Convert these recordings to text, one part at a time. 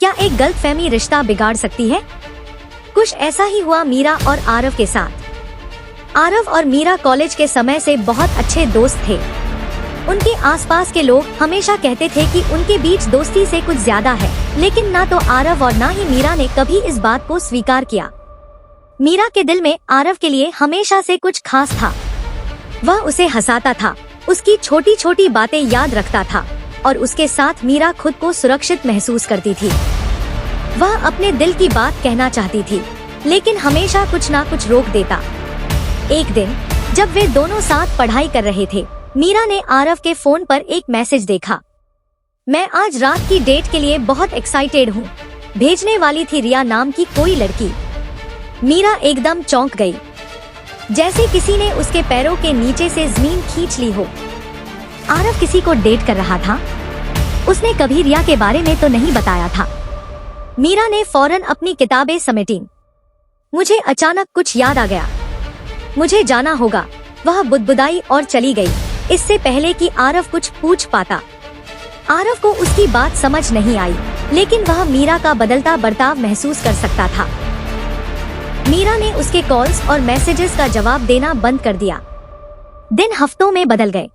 क्या एक गलतफहमी रिश्ता बिगाड़ सकती है? कुछ ऐसा ही हुआ मीरा और आरव के साथ। आरव और मीरा कॉलेज के समय से बहुत अच्छे दोस्त थे। उनके आसपास के लोग हमेशा कहते थे कि उनके बीच दोस्ती से कुछ ज्यादा है, लेकिन ना तो आरव और ना ही मीरा ने कभी इस बात को स्वीकार किया। मीरा के दिल में आरव के लिए हमेशा से कुछ खास था। वह उसे हंसाता था, उसकी छोटी छोटी बातें याद रखता था और उसके साथ मीरा खुद को सुरक्षित महसूस करती थी। वह अपने दिल की बात कहना चाहती थी, लेकिन हमेशा कुछ ना कुछ रोक देता। एक दिन जब वे दोनों साथ पढ़ाई कर रहे थे, मीरा ने आरव के फोन पर एक मैसेज देखा। मैं आज रात की डेट के लिए बहुत एक्साइटेड हूँ। भेजने वाली थी रिया नाम की कोई लड़की। मीरा एकदम चौंक गई, जैसे किसी ने उसके पैरों के नीचे से जमीन खींच ली हो। आरव किसी को डेट कर रहा था? उसने कभी रिया के बारे में तो नहीं बताया था। मीरा ने फौरन अपनी किताबें समेटी। मुझे अचानक कुछ याद आ गया, मुझे जाना होगा। वह बुदबुदाई और चली गई, इससे पहले कि आरव कुछ पूछ पाता। आरव को उसकी बात समझ नहीं आई, लेकिन वह मीरा का बदलता बर्ताव महसूस कर सकता था। मीरा ने उसके कॉल्स और मैसेजेस का जवाब देना बंद कर दिया। दिन हफ्तों में बदल गए।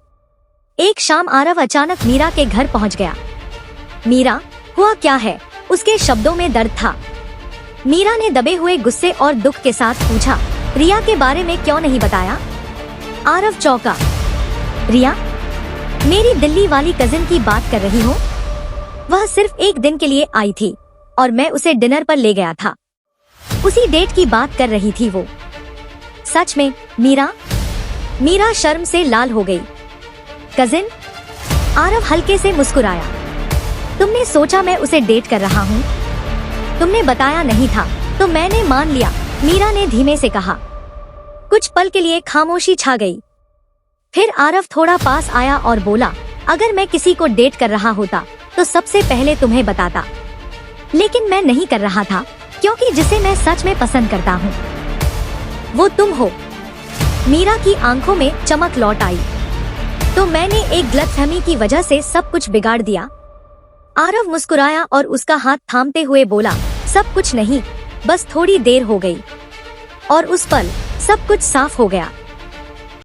एक शाम आरव अचानक मीरा के घर पहुंच गया। मीरा, हुआ क्या है? उसके शब्दों में दर्द था। मीरा ने दबे हुए गुस्से और दुख के साथ पूछा, रिया के बारे में क्यों नहीं बताया? आरव चौंका। रिया? मेरी दिल्ली वाली कजिन की बात कर रही हो? वह सिर्फ एक दिन के लिए आई थी और मैं उसे डिनर पर ले गया था। उसी डेट की बात कर रही थी वो। सच में मीरा? मीरा शर्म से लाल हो गई। कजिन? आरव हल्के से मुस्कुराया। तुमने सोचा मैं उसे डेट कर रहा हूँ? तुमने बताया नहीं था तो मैंने मान लिया, मीरा ने धीमे से कहा। कुछ पल के लिए खामोशी छा गई। फिर आरव थोड़ा पास आया और बोला, अगर मैं किसी को डेट कर रहा होता तो सबसे पहले तुम्हें बताता, लेकिन मैं नहीं कर रहा था, क्योंकि जिसे मैं सच में पसंद करता हूँ वो तुम हो। मीरा की आंखों में चमक लौट आई। तो मैंने एक गलतफहमी की वजह से सब कुछ बिगाड़ दिया? आरव मुस्कुराया और उसका हाथ थामते हुए बोला, सब कुछ नहीं, बस थोड़ी देर हो गई। और उस पल सब कुछ साफ हो गया।